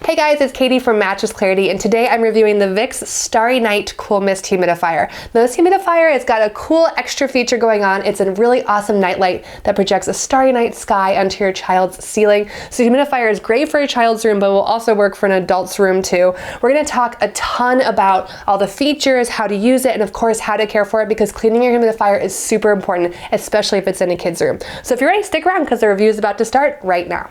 Hey guys, it's Katie from Mattress Clarity, and today I'm reviewing the Vicks Starry Night Cool Mist Humidifier. Now this humidifier has got a cool extra feature going on. It's a really awesome nightlight that projects a starry night sky onto your child's ceiling. So the humidifier is great for a child's room, but will also work for an adult's room too. We're gonna talk a ton about all the features, how to use it, and of course how to care for it, because cleaning your humidifier is super important, especially if it's in a kid's room. So if you're ready, stick around because the review is about to start right now.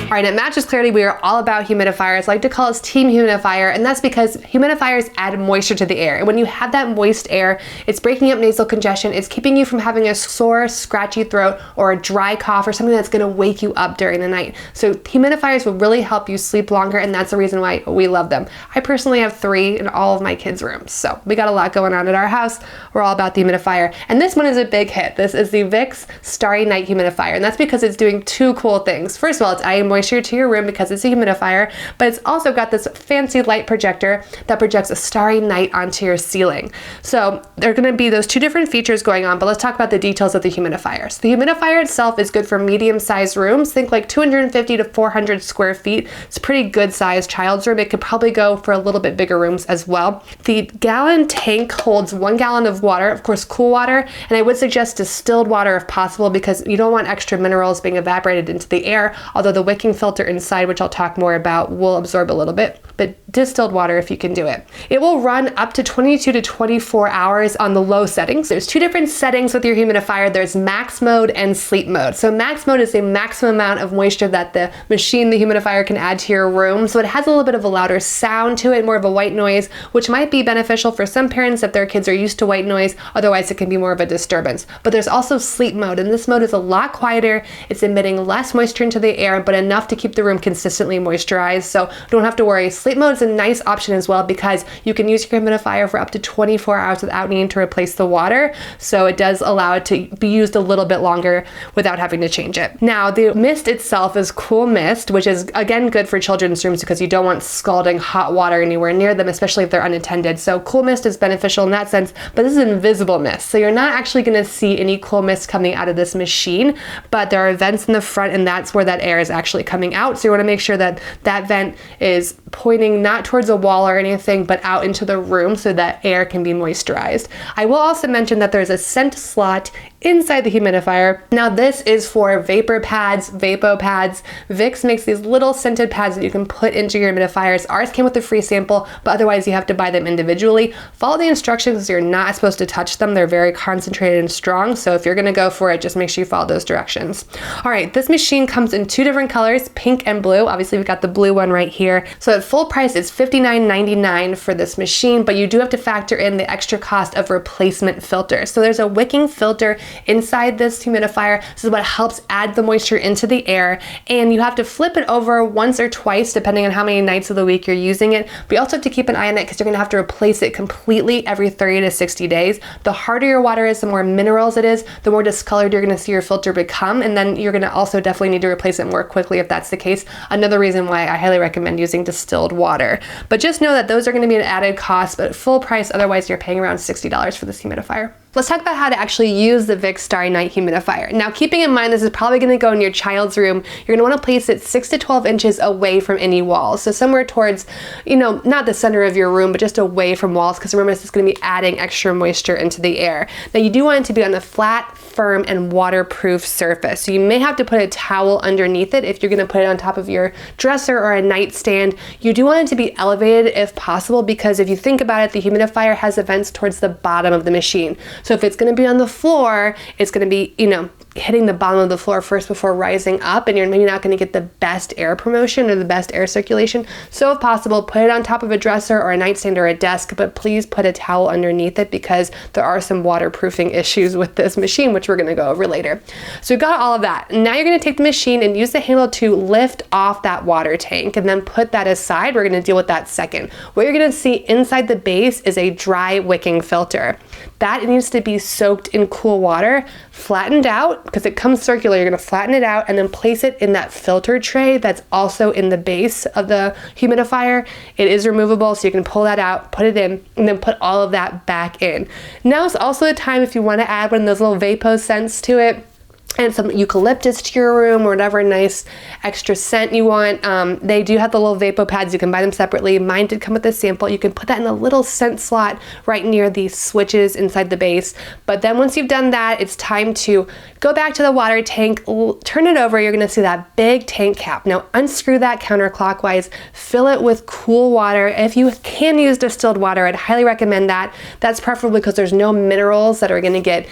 All right, at Mattress Clarity, we are all about humidifiers. I like to call us Team Humidifier, and that's because humidifiers add moisture to the air. And when you have that moist air, it's breaking up nasal congestion. It's keeping you from having a sore, scratchy throat or a dry cough or something that's gonna wake you up during the night. So humidifiers will really help you sleep longer, and that's the reason why we love them. I personally have 3 in all of my kids' rooms, so we got a lot going on at our house. We're all about the humidifier. And this one is a big hit. This is the Vicks Starry Night Humidifier, and that's because it's doing 2 cool things. First of all, it's adding moisture to your room because it's a humidifier, but it's also got this fancy light projector that projects a starry night onto your ceiling. So there are going to be those 2 different features going on, but let's talk about the details of the humidifier. So the humidifier itself is good for medium-sized rooms. Think like 250 to 400 square feet. It's a pretty good sized child's room. It could probably go for a little bit bigger rooms as well. The gallon tank holds 1 gallon of water, of course cool water, and I would suggest distilled water if possible because you don't want extra minerals being evaporated into the air, although the wicking filter inside, which I'll talk more about, will absorb a little bit, but distilled water if you can do it. It will run up to 22 to 24 hours on the low settings. There's 2 different settings with your humidifier. There's max mode and sleep mode. So max mode is the maximum amount of moisture that the machine, the humidifier, can add to your room. So it has a little bit of a louder sound to it, more of a white noise, which might be beneficial for some parents if their kids are used to white noise. Otherwise, it can be more of a disturbance. But there's also sleep mode, and this mode is a lot quieter. It's emitting less moisture into the air, but enough to keep the room consistently moisturized, so don't have to worry. Sleep mode is a nice option as well because you can use your humidifier for up to 24 hours without needing to replace the water, so it does allow it to be used a little bit longer without having to change it. Now the mist itself is cool mist, which is again good for children's rooms because you don't want scalding hot water anywhere near them, especially if they're unattended. So cool mist is beneficial in that sense, but this is invisible mist, so you're not actually going to see any cool mist coming out of this machine, but there are vents in the front, and that's where that air is actually coming out. So you want to make sure that that vent is pointing not towards a wall or anything, but out into the room so that air can be moisturized. I will also mention that there's a scent slot inside the humidifier. Now this is for vapor pads, vapo pads. Vicks makes these little scented pads that you can put into your humidifiers. Ours came with a free sample, but otherwise you have to buy them individually. Follow the instructions. You're not supposed to touch them. They're very concentrated and strong, so if you're gonna go for it, just make sure you follow those directions. All right, this machine comes in 2 different colors, pink and blue. Obviously we've got the blue one right here. So at full price it's $59.99 for this machine, but you do have to factor in the extra cost of replacement filters. So there's a wicking filter inside this humidifier. This is what helps add the moisture into the air, and you have to flip it over once or twice depending on how many nights of the week you're using it. But you also have to keep an eye on it because you're gonna have to replace it completely every 30 to 60 days. The harder your water is, the more minerals it is, the more discolored you're gonna see your filter become, and then you're gonna also definitely need to replace it more quickly if that's the case. Another reason why I highly recommend using distilled water. But just know that those are gonna be an added cost, but at full price, otherwise you're paying around $60 for this humidifier. Let's talk about how to actually use the Vicks Starry Night Humidifier. Now, keeping in mind this is probably going to go in your child's room, you're going to want to place it 6 to 12 inches away from any walls. So somewhere towards, not the center of your room, but just away from walls, because remember, this is going to be adding extra moisture into the air. Now, you do want it to be on a flat, firm, and waterproof surface. So you may have to put a towel underneath it if you're going to put it on top of your dresser or a nightstand. You do want it to be elevated if possible, because if you think about it, the humidifier has the vents towards the bottom of the machine. So if it's going to be on the floor, it's going to be, hitting the bottom of the floor first before rising up, and you're maybe not going to get the best air promotion or the best air circulation. So if possible, put it on top of a dresser or a nightstand or a desk, but please put a towel underneath it because there are some waterproofing issues with this machine, which we're going to go over later. So we've got all of that. Now you're going to take the machine and use the handle to lift off that water tank and then put that aside. We're going to deal with that second. What you're going to see inside the base is a dry wicking filter. That needs to be soaked in cool water, flattened out, because it comes circular. You're going to flatten it out and then place it in that filter tray that's also in the base of the humidifier. It is removable, so you can pull that out, put it in, and then put all of that back in. Now is also the time if you want to add one of those little vapor scents to it. and some eucalyptus to your room or whatever nice extra scent you want. They do have the little vapor pads. You can buy them separately. Mine did come with a sample. You can put that in a little scent slot right near the switches inside the base. But then once you've done that, it's time to go back to the water tank, turn it over. You're gonna see that big tank cap. Now unscrew that counterclockwise, fill it with cool water. If you can use distilled water, I'd highly recommend that. That's preferably because there's no minerals that are gonna get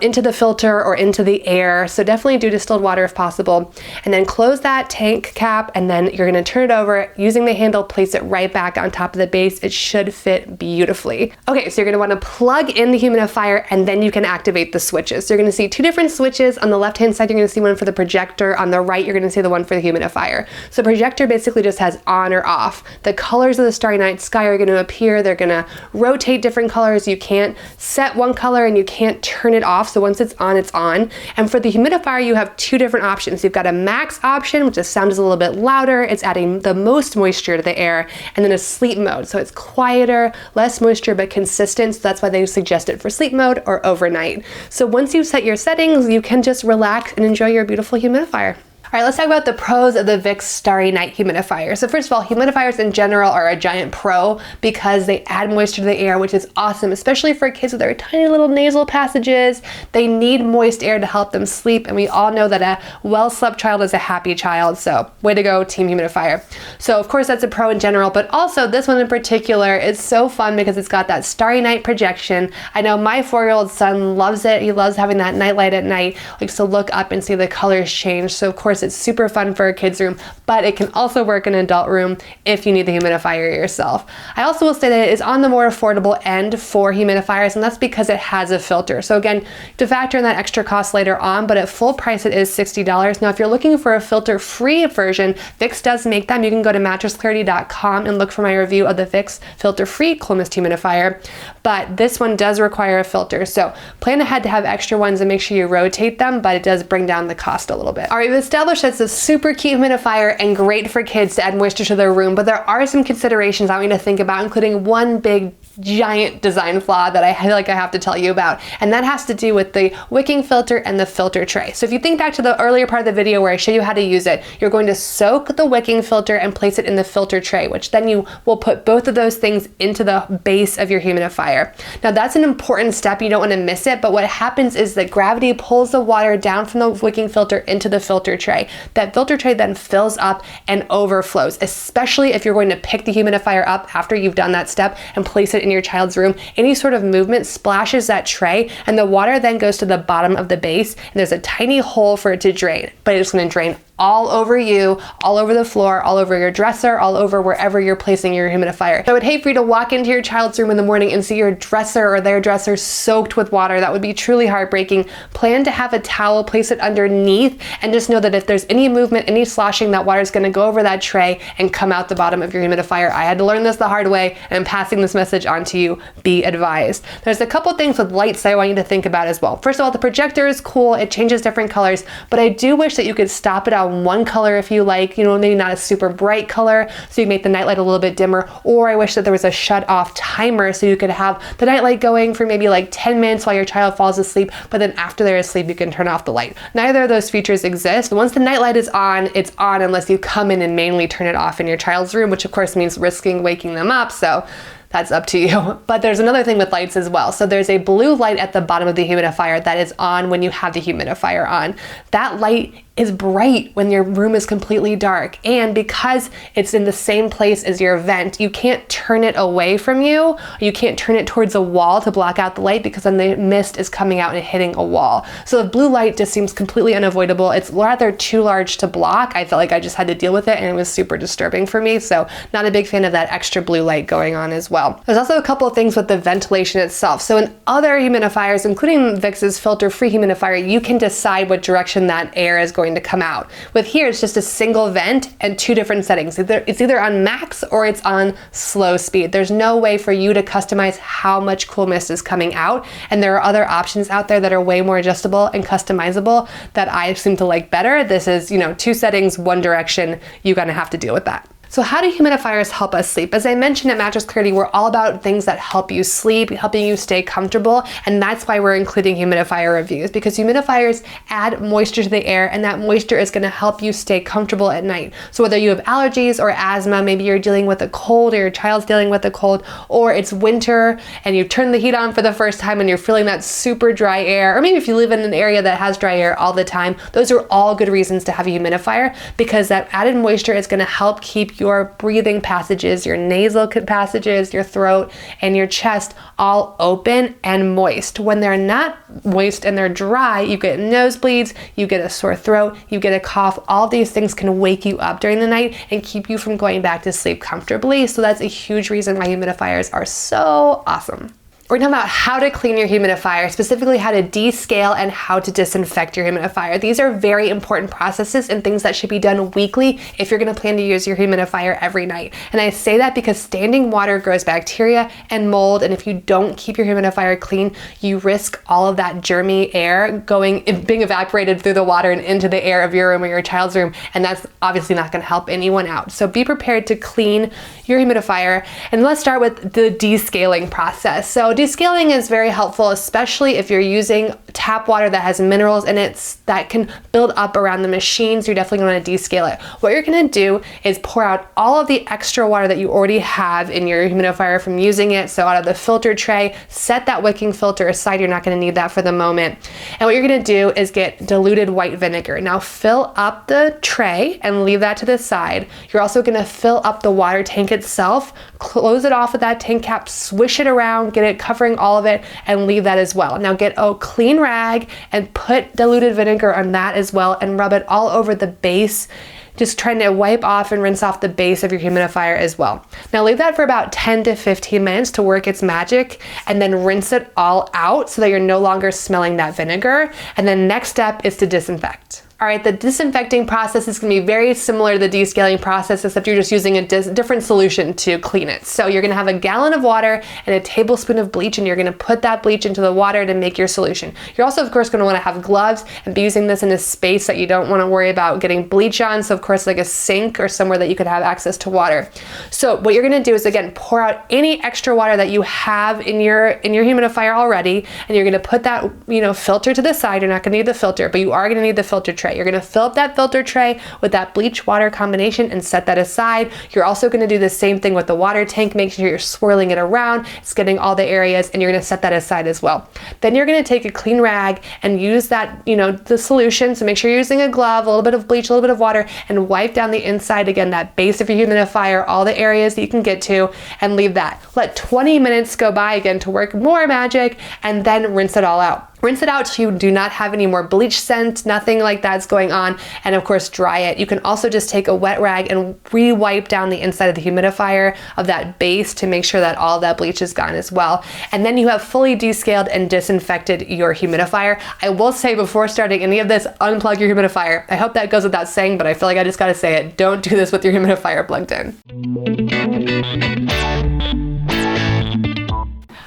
into the filter or into the air. So definitely do distilled water if possible. And then close that tank cap, and then you're gonna turn it over. Using the handle, place it right back on top of the base. It should fit beautifully. Okay, so you're gonna wanna plug in the humidifier, and then you can activate the switches. So you're gonna see two different switches. On the left-hand side, you're gonna see one for the projector. On the right, you're gonna see the one for the humidifier. So projector basically just has on or off. The colors of the starry night sky are gonna appear. They're gonna rotate different colors. You can't set one color and you can't turn it off. So once it's on, it's on. And for the humidifier, you have two different options. You've got a max option, which the sound is a little bit louder. It's adding the most moisture to the air, and then a sleep mode. So it's quieter, less moisture, but consistent. So that's why they suggest it for sleep mode or overnight. So once you set your settings, you can just relax and enjoy your beautiful humidifier. All right, let's talk about the pros of the Vicks Starry Night Humidifier. So first of all, humidifiers in general are a giant pro because they add moisture to the air, which is awesome, especially for kids with their tiny little nasal passages. They need moist air to help them sleep, and we all know that a well-slept child is a happy child, so way to go, Team Humidifier. So of course that's a pro in general, but also this one in particular is so fun because it's got that starry night projection. I know my 4-year-old son loves it. He loves having that nightlight at night, likes to look up and see the colors change. So of course it's super fun for a kid's room, but it can also work in an adult room if you need the humidifier yourself. I also will say that it is on the more affordable end for humidifiers, and that's because it has a filter. So again, to factor in that extra cost later on, but at full price it is $60. Now if you're looking for a filter-free version, Vicks does make them. You can go to mattressclarity.com and look for my review of the Vicks filter-free cool mist humidifier, but this one does require a filter. So plan ahead to have extra ones and make sure you rotate them, but it does bring down the cost a little bit. All right, we've established that's a super cute humidifier and great for kids to add moisture to their room, but there are some considerations I want you to think about, including one big giant design flaw that I feel like I have to tell you about, and that has to do with the wicking filter and the filter tray. So if you think back to the earlier part of the video where I show you how to use it, you're going to soak the wicking filter and place it in the filter tray, which then you will put both of those things into the base of your humidifier. Now that's an important step. You don't want to miss it, but what happens is that gravity pulls the water down from the wicking filter into the filter tray. That filter tray then fills up and overflows, especially if you're going to pick the humidifier up after you've done that step and place it in your child's room. Any sort of movement splashes that tray, and the water then goes to the bottom of the base, and there's a tiny hole for it to drain, but it's going to drain all over you, all over the floor, all over your dresser, all over wherever you're placing your humidifier. So I would hate for you to walk into your child's room in the morning and see your dresser or their dresser soaked with water. That would be truly heartbreaking. Plan to have a towel, place it underneath, and just know that if there's any movement, any sloshing, that water is going to go over that tray and come out the bottom of your humidifier. I had to learn this the hard way, and I'm passing this message on to you. Be advised. There's a couple things with lights that I want you to think about as well. First of all, the projector is cool. It changes different colors, but I do wish that you could stop it on one color if you like, maybe not a super bright color, so you make the nightlight a little bit dimmer, or I wish that there was a shut off timer so you could have the nightlight going for maybe like 10 minutes while your child falls asleep, but then after they're asleep you can turn off the light. Neither of those features exist. Once the nightlight is on, it's on unless you come in and manually turn it off in your child's room, which of course means risking waking them up, so that's up to you. But there's another thing with lights as well. So there's a blue light at the bottom of the humidifier that is on when you have the humidifier on. That light is bright when your room is completely dark. And because it's in the same place as your vent, you can't turn it away from you. You can't turn it towards a wall to block out the light because then the mist is coming out and hitting a wall. So the blue light just seems completely unavoidable. It's rather too large to block. I felt like I just had to deal with it and it was super disturbing for me. So not a big fan of that extra blue light going on as well. There's also a couple of things with the ventilation itself. So in other humidifiers, including Vicks's filter-free humidifier, you can decide what direction that air is going to come out. With here, it's just a single vent and two different settings. It's either on max or it's on slow speed. There's no way for you to customize how much cool mist is coming out, and there are other options out there that are way more adjustable and customizable that I seem to like better. This is, two settings, one direction. You're gonna have to deal with that. So how do humidifiers help us sleep? As I mentioned at Mattress Clarity, we're all about things that help you sleep, helping you stay comfortable, and that's why we're including humidifier reviews, because humidifiers add moisture to the air, and that moisture is going to help you stay comfortable at night. So whether you have allergies or asthma, maybe you're dealing with a cold or your child's dealing with a cold, or it's winter and you've turned the heat on for the first time and you're feeling that super dry air, or maybe if you live in an area that has dry air all the time, those are all good reasons to have a humidifier, because that added moisture is going to help keep your breathing passages, your nasal passages, your throat, and your chest all open and moist. When they're not moist and they're dry, you get nosebleeds, you get a sore throat, you get a cough. All these things can wake you up during the night and keep you from going back to sleep comfortably. So that's a huge reason why humidifiers are so awesome. We're talking about how to clean your humidifier, specifically how to descale and how to disinfect your humidifier. These are very important processes and things that should be done weekly if you're going to plan to use your humidifier every night. And I say that because standing water grows bacteria and mold, and if you don't keep your humidifier clean, you risk all of that germy air being evaporated through the water and into the air of your room or your child's room, and that's obviously not going to help anyone out. So be prepared to clean your humidifier, and let's start with the descaling process. So descaling is very helpful, especially if you're using tap water that has minerals in it that can build up around the machine. So you're definitely going to descale it. What you're going to do is pour out all of the extra water that you already have in your humidifier from using it. So out of the filter tray, set that wicking filter aside. You're not going to need that for the moment. And what you're going to do is get diluted white vinegar. Now fill up the tray and leave that to the side. You're also going to fill up the water tank itself, close it off with that tank cap, swish it around, get it covering all of it, and leave that as well. Now get a clean rag and put diluted vinegar on that as well and rub it all over the base, just trying to wipe off and rinse off the base of your humidifier as well. Now leave that for about 10 to 15 minutes to work its magic, and then rinse it all out so that you're no longer smelling that vinegar. And then next step is to disinfect. All right, the disinfecting process is going to be very similar to the descaling process, except you're just using a different solution to clean it. So you're going to have a gallon of water and a tablespoon of bleach, and you're going to put that bleach into the water to make your solution. You're also, of course, going to want to have gloves and be using this in a space that you don't want to worry about getting bleach on. So, of course, like a sink or somewhere that you could have access to water. So what you're going to do is, again, pour out any extra water that you have in your humidifier already, and you're going to put that filter to the side. You're not going to need the filter, but you are going to need the filter tray. You're going to fill up that filter tray with that bleach water combination and set that aside. You're also going to do the same thing with the water tank. Make sure you're swirling it around. It's getting all the areas, and you're going to set that aside as well. Then you're going to take a clean rag and use that, the solution. So make sure you're using a glove, a little bit of bleach, a little bit of water, and wipe down the inside, again, that base of your humidifier, all the areas that you can get to, and leave that. Let 20 minutes go by again to work more magic, and then rinse it all out. Rinse it out so you do not have any more bleach scent, nothing like that's going on, and of course dry it. You can also just take a wet rag and re-wipe down the inside of the humidifier of that base to make sure that all of that bleach is gone as well. And then you have fully descaled and disinfected your humidifier. I will say before starting any of this, unplug your humidifier. I hope that goes without saying, but I feel like I just gotta say it. Don't do this with your humidifier plugged in.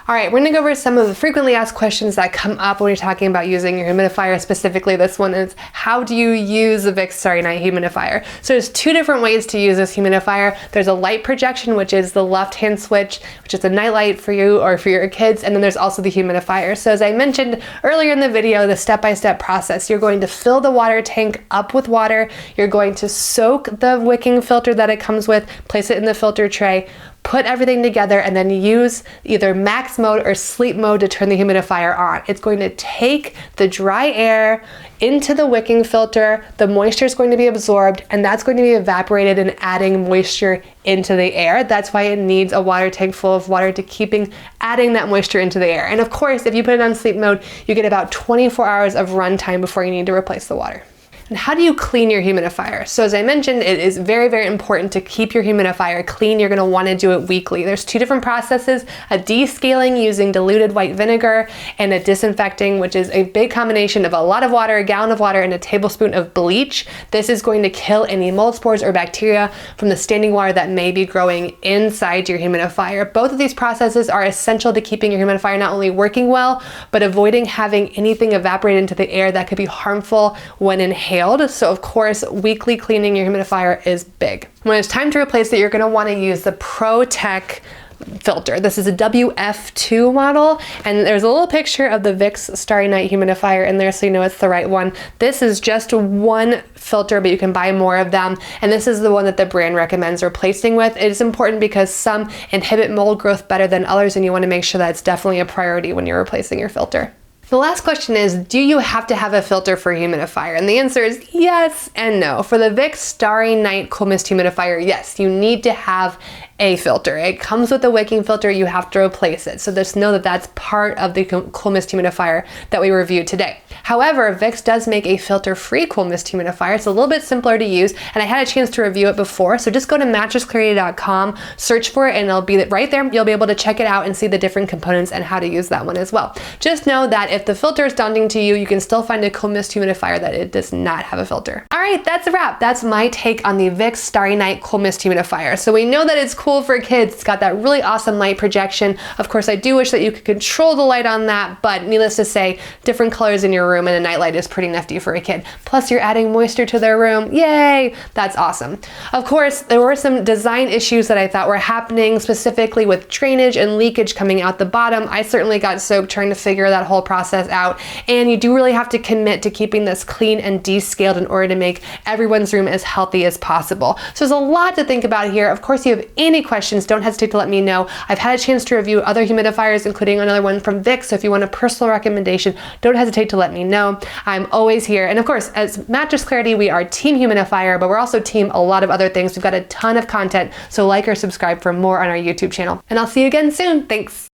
All right, we're gonna go over some of the frequently asked questions that come up when you're talking about using your humidifier. Specifically, this one is, how do you use the Vicks Starry Night humidifier? So there's two different ways to use this humidifier. There's a light projection, which is the left-hand switch, which is a nightlight for you or for your kids, and then there's also the humidifier. So as I mentioned earlier in the video, the step-by-step process, you're going to fill the water tank up with water, you're going to soak the wicking filter that it comes with, place it in the filter tray, put everything together, and then use either max mode or sleep mode to turn the humidifier on. It's going to take the dry air into the wicking filter, the moisture is going to be absorbed, and that's going to be evaporated and adding moisture into the air. That's why it needs a water tank full of water to adding that moisture into the air. And of course, if you put it on sleep mode, you get about 24 hours of run time before you need to replace the water. And how do you clean your humidifier? So as I mentioned, it is very, very important to keep your humidifier clean. You're gonna wanna do it weekly. There's two different processes, a descaling using diluted white vinegar, and a disinfecting, which is a big combination of a lot of water, a gallon of water, and a tablespoon of bleach. This is going to kill any mold spores or bacteria from the standing water that may be growing inside your humidifier. Both of these processes are essential to keeping your humidifier not only working well, but avoiding having anything evaporate into the air that could be harmful when inhaled scaled. So of course, weekly cleaning your humidifier is big. When it's time to replace it, you're gonna wanna use the Pro Tech filter. This is a WF2 model, and there's a little picture of the Vicks Starry Night humidifier in there so you know it's the right one. This is just one filter, but you can buy more of them, and this is the one that the brand recommends replacing with. It is important because some inhibit mold growth better than others, and you want to make sure that it's definitely a priority when you're replacing your filter. The last question is, do you have to have a filter for a humidifier? And the answer is yes and no. For the Vicks Starry Night Cool Mist Humidifier, yes, you need to have a filter. It comes with a wicking filter, you have to replace it. So just know that that's part of the Cool Mist Humidifier that we reviewed today. However, Vicks does make a filter-free Cool Mist Humidifier. It's a little bit simpler to use, and I had a chance to review it before, so just go to mattressclarity.com, search for it, and it'll be right there. You'll be able to check it out and see the different components and how to use that one as well. Just know that if the filter is daunting to you, you can still find a Cool Mist Humidifier that it does not have a filter. All right, that's a wrap. That's my take on the Vicks Starry Night Cool Mist Humidifier. So we know that it's cool for kids. It's got that really awesome light projection. Of course, I do wish that you could control the light on that, but needless to say, different colors in your room and a nightlight is pretty nifty for a kid. Plus, you're adding moisture to their room. Yay! That's awesome. Of course, there were some design issues that I thought were happening, specifically with drainage and leakage coming out the bottom. I certainly got soaked trying to figure that whole process out, and you do really have to commit to keeping this clean and descaled in order to make everyone's room as healthy as possible. So there's a lot to think about here. Of course, if you have any questions, don't hesitate to let me know. I've had a chance to review other humidifiers, including another one from Vick, so if you want a personal recommendation, don't hesitate to let me know. I'm always here. And of course, as Mattress Clarity, we are Team Humidifier, but we're also team a lot of other things. We've got a ton of content, so like or subscribe for more on our YouTube channel. And I'll see you again soon. Thanks.